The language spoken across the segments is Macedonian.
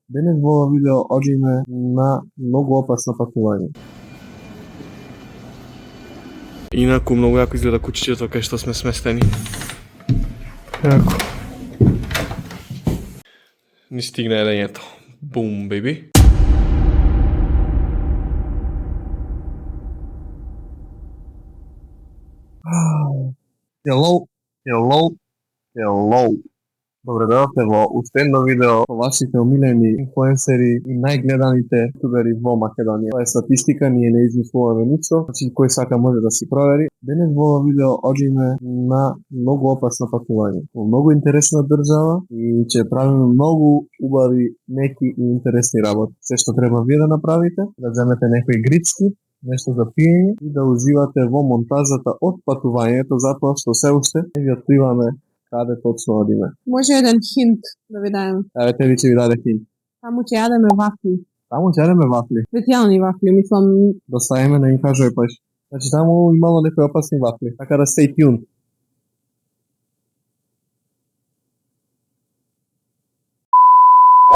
Денес во ова видео одиме на многу опасно патување. Инаку многу јако изгледа кучињето кај што сме сместени. Јако. Ни стигна едењето. Бум, беби. Hello. Добре дојавте во уште едно видео по вашите омилени инфлуенсери и најгледаните ютубери во Македонија. Тоа е статистика, ние не измислуваме ништо, значи кој сака може да си провери. Денес во ова видео одиме на многу опасно патување. Во многу интересна држава и ќе правиме многу убави, неки и интересни работи. Се што треба вие да направите, да земете некои грицки, нешто за пиење и да уживате во монтажата од патувањето, затоа што се уште не ви откриваме каде точно одиме. Може еден хинт да ви даjem. Еве те ви ќе ви даде хинт. Таму ќе јадеме вафли. Таму ќе јадеме вафли. Специјални вафли, мислам. Доставиме на им кажува паш. Значи таму имало некои опасни вафли. Така да stay tuned.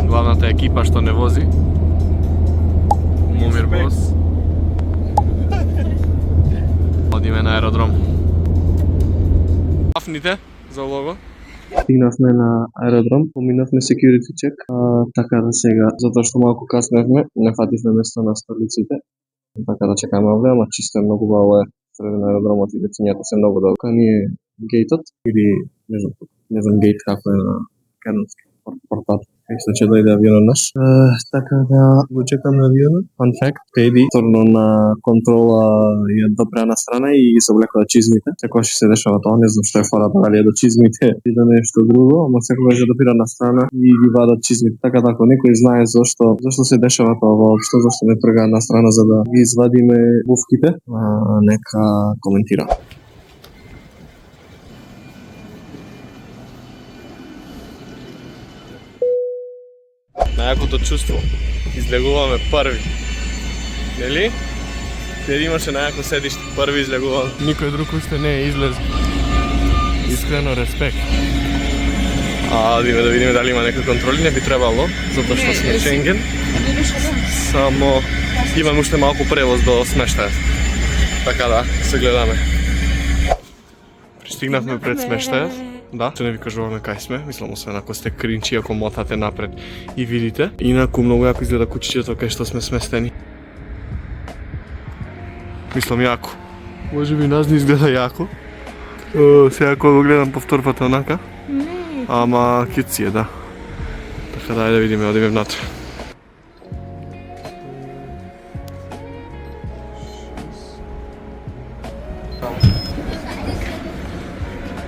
Главната екипа што не вози. Момир Бос. Одиме на аеродром. Вафните за лого. Стигнавме на аеродром, поминавме security check, така да сега, затоа што малку касневме, не фативме место на столиците, така да чекаме овде, ама чисто е многу баво е среден аеродромот и децињата се многу добро. Тука ни е гейтот, или не знам гейт како е на канадски портат. Мисля, че дојде авионот наш. Така да го чекаме авионот. Fun fact, Педи, торно на контрола ја допреана страна и ги се облекува чизмите. Секогаш се дешава тоа, не знам што е фората, дали е до чизмите или до нешто друго, ама секогаш ја допирана страна и ги вадат чизмите. Така да ако некој знае зошто се дешава тоа воопшто, зошто не трга на страна за да ги извадиме буфките, нека коментира. Најакото чувство. Излегуваме први. Нели? Теди имаше најако седиште. Први излегуваме. Никој друг уште не е излез. Искрено респект. Одиме да видиме дали има некои контроли, не би требало, затоа што сме Шенген. Само имаме уште малку превоз до смештајот. Така да, се гледаме. Пристигнавме пред смештајот. Да, што не ви кажуваме кај сме, мислам освен ако сте кринчи, ако мотате напред и видите. Инаку многу јако изгледа кучињето кај што сме сместени. Мислам јако. Може би нас не изгледа јако. Сега кога го гледам повторбата онака. Ама кјут си е, да. Така да, да видиме, одиме внатре.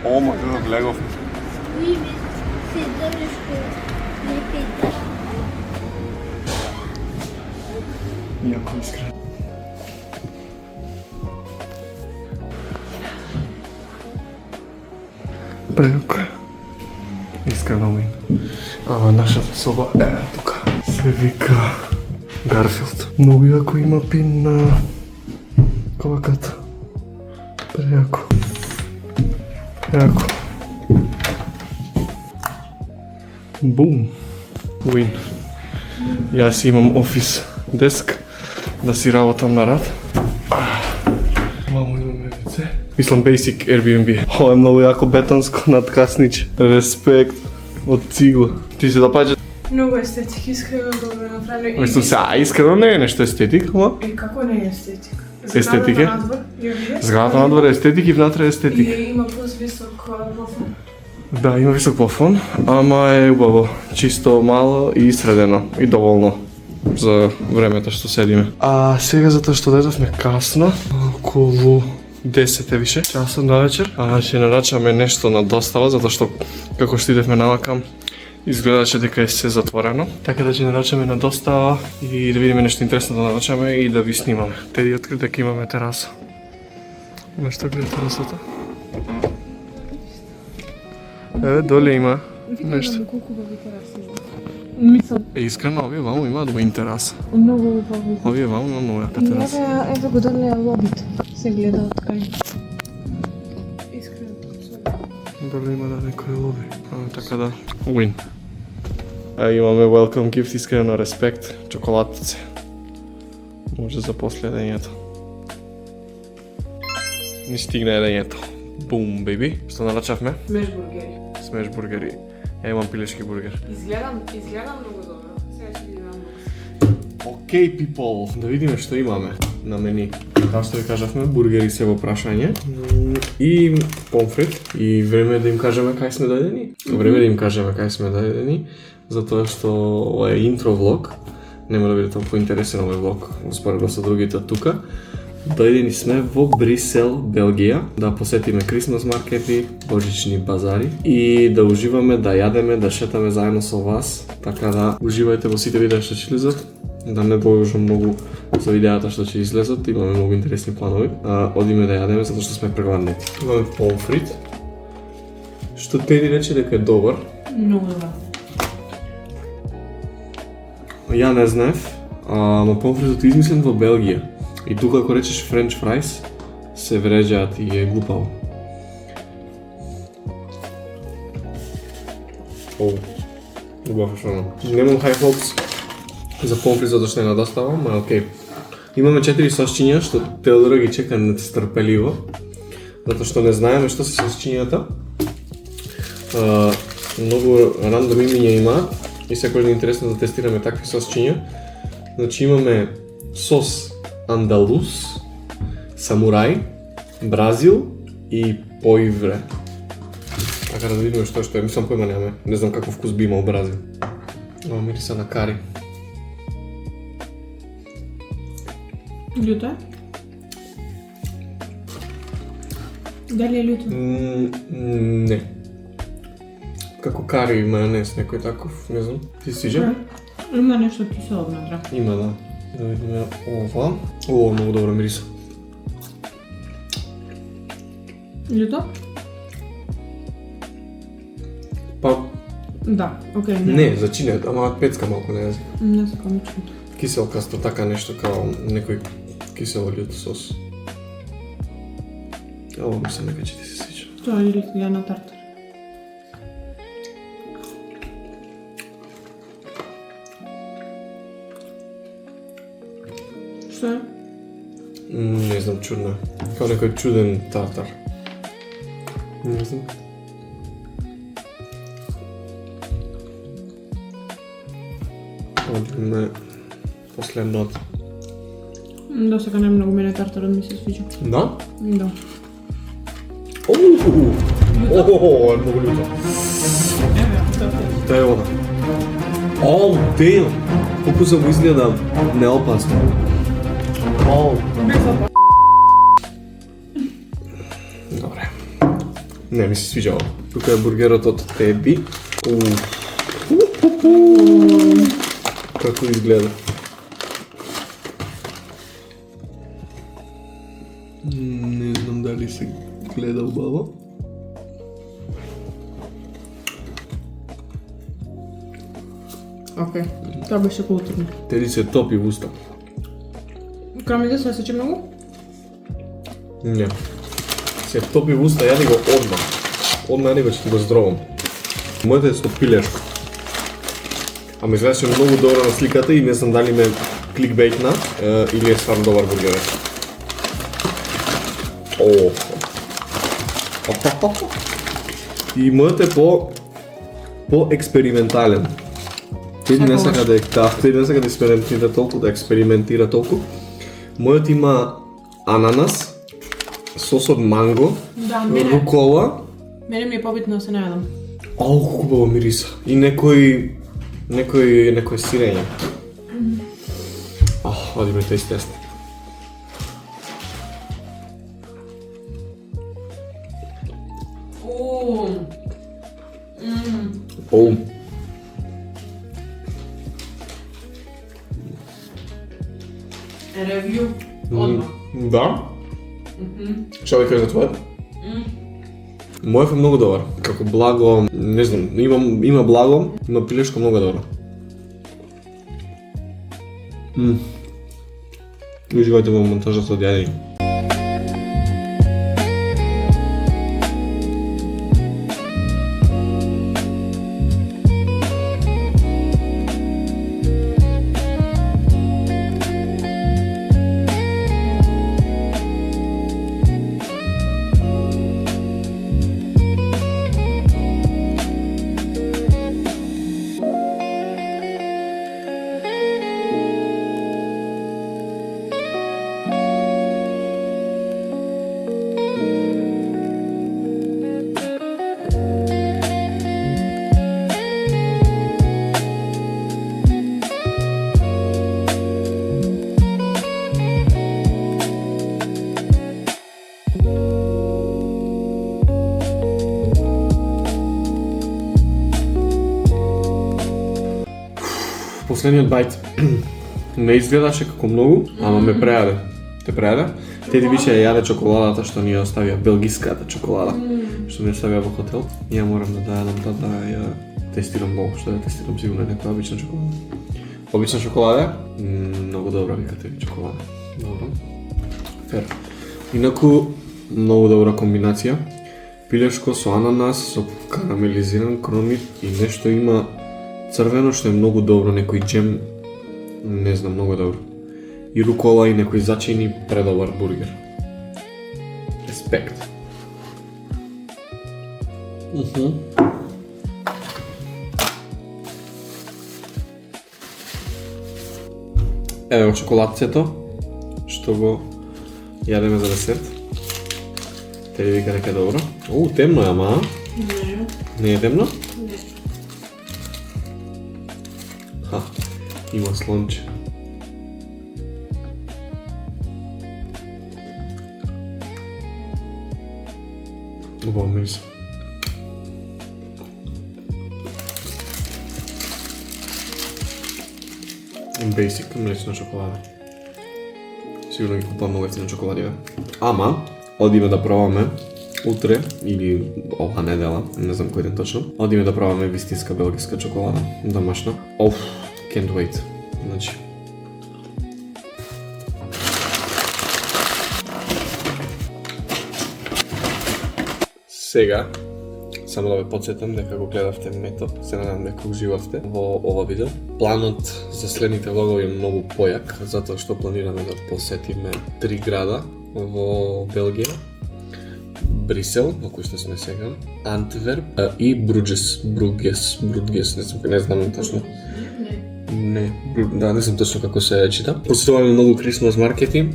О, ма да влегов. Јако искрено. Прејако е. Искрено ми. Нашата соба е тука. Се вика Гарфилд. Многу јако има пин на коваката. Прејако. Јако. Бум. Win. Јас имам офис деск да си работам на рад. Мамо имаме WC. Мислам Basic Airbnb. Ова е многу јако бетонско надкасниче. Респект од цигла. Ти се допаѓа? Многу естетик, искрено добро направено. Мислам се, искрено не е нешто естетик, ама? Како не е естетик? Естетик е? Зградата надвор е естетик и внатре е естетик. И има плюс висок плафон. Да, има висок плафон, ама е убаво. Чисто мало и средено. И доволно за времето што седиме. Сега затоа што дојдовме касно, околу 10 више часа на вечер, ќе нарачаме нешто на достава, затоа што како што идевме навакам, изгледаше дека е се затворено. Така да ќе нарачаме на достава и да видиме нешто интересно да нарачаме и да ви снимаме. Теди откри дека имаме тераса. Нешто гледа терасата. Еве, доле има нешто. Колку убави тераси има. Мислам. Искрено, овие ваму имаат win тераса. Многу убави. Овие ваму има многу јака тераса. Еве го доле лобито. Се гледа од кај. Искрено. Доле има да некој лоби. Така да, win. Имаме welcome gift, искрено респект, чоколадице. Може за после едењето. Ни стигна едењето. Бум, беби. Што нарачавме? Смеш бургери. Смеш бургери. Имам пилешки бургер. Изгледам многу добро. Сега ќе видам. Океј, people, да видиме што имаме на мени. Како што ви кажавме, бургери се во прашање и помфрит. И време е да им кажеме кај сме дојдени. Време е да им кажеме кај сме дојдени, затоа што ова е интро влог. Нема да биде толку интересен овој влог, успоредно со другите од тука. Дојдени сме во Брисел, Белгија, да посетиме Крисмас маркети, божични базари и да уживаме, да јадеме, да шетаме заедно со вас. Така да уживајте во сите видеа што ќе излезат. Да не бојужам многу за видеата што ќе излезат, имаме многу интересни планови. Одиме да јадеме затоа што сме прегладнети. Имаме помфрит, што Теди рече дека е добар. Многу добро. Ја не знаев, ама помфритот е измислен во Белгија. И тука ако речеш френч фрајс, се вреđаат и е глупаво. Убав шано. Немам high hopes за помфрит затоа што не надоставам, ама окей. Имаме 4 сосчиња што Теодора ги чека нетрпеливо, затоа што не знаеме што се сосчињата. Многу рандом имиња имаат и секогаш е интересно да тестираме такви сосчиња. Значи имаме сос Андалус, Самурај, Бразил и Поивре. Така да видиме што е, мислам појма немаме. Не знам каков вкус би имал Бразил. Ова мириса на кари. Љуто е? Дали е љуто? Не. Како кари и мајонез, некој таков, не знам. Ти свиѓа? Има нешто кисело внатре. Има, да. Да видиме ова. Ова многу добро мириса. Љуто? Па, Да, окей. не, зачине, ама пецка малку на јазик. Не сакам ничто. Киселкасто, така нешто као некој кисело љут сос. Ова мислам дека ќе ти се свиѓа. Тоа е лик на тартар. Што е? Не знам, чудно е. Као некој чуден тартар. Не знам. Одиме последното. Да, сега не многу мене тартарот ми се свиѓа. Да? Да. Ого, многу љуто. Тоа е вода. Оу, damn! Колку само изгледа неопасно. Оу. Добре. Не, ми се свиѓа ова. Тука е бургерот од Теди. Како изгледа. Не знам дали се гледа убаво. Окей, тоа беше културно. Теди се топи в уста. Крамите се сече многу? Не. Се топи в уста, јади го одмah. Одмah јади го ќе ти го здровам. Моето е со пилешко. Ама изгледаше многу добро на сликата и не знам дали ме кликбейтна или е стварно добар бургер. И моето е по експериментален. Теди не сака да експериментира толку, Мојот има ананас, сос од манго, Да, рукола. мене ми е побитно да се најадам. Ау, хубаво мириса. И некој сирење. Одиме тест. Оу. Ревју одмah. Да? Што ви кажа твојот? Мојот е многу добар. Како благо, не знам, има благо, има пилешко многу добро. Уживајте во монтажата од јадење. Последниот бајт не изгледаше како многу, ама ме прејаде. Те прејаде? Теди више ја јаде чоколадата што ни ја оставија, белгиската чоколада, што ни оставија во хотел. И ја морам да јадам да ја тестирам многу, што да тестирам сигурно некоја обична чоколада. Обична чоколада? Многу добра викате ви чоколада. Добро. Фер. Инаку, многу добра комбинација. Пилешко со ананас, со карамелизиран кромит и нешто има црвено што е многу добро, некој джем, не знам, многу добро. И рукола и некои зачини, предобар бургер. Респект. Еве го чоколадцето, што го јадеме за десерт. Те ви вика дека е добро. Темно е, ама? Не. Не е темно? Не. Има слонче. Убаво мирис. Basic млечна чоколада. Сигурно ги купувам многу ефтина чоколади, ама одиме да пробаме утре или ова недела, не знам кој ден точно. Одиме да пробаме вистинска белгиска чоколада, домашна. Can't wait. Значи сега само да ве потсетам дека го гледавте Мето, се надам дека уживавте во ова видео. Планот за следните влогови е многу појак, затоа што планираме да посетиме 3 града во Белгија. Брисел, во кој што сме сега, Антверп и Бругес, не знам точно. Не знам точно како се чита. Посетуваме многу Christmas маркети,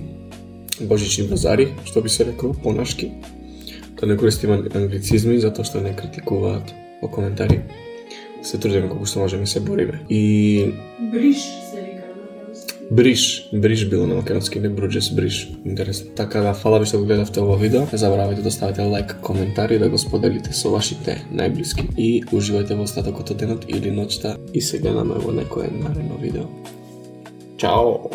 божични базари, што би се рекол понашки. Да не користиме англицизми, затоа што не критикуваат во коментари. Се трудиме колку што можеме, се бориме. И Бриш се вика на македонски. Бриш било на македонски, не Бругес, Бриш. Интересно. Така да, фала ви што го гледавте ова видео. Не забравајте да ставите лайк, коментар и да го споделите со вашите најблиски. И уживајте во остатокот од денот или ноќта и се гледаме во некое наредно видео. Чао!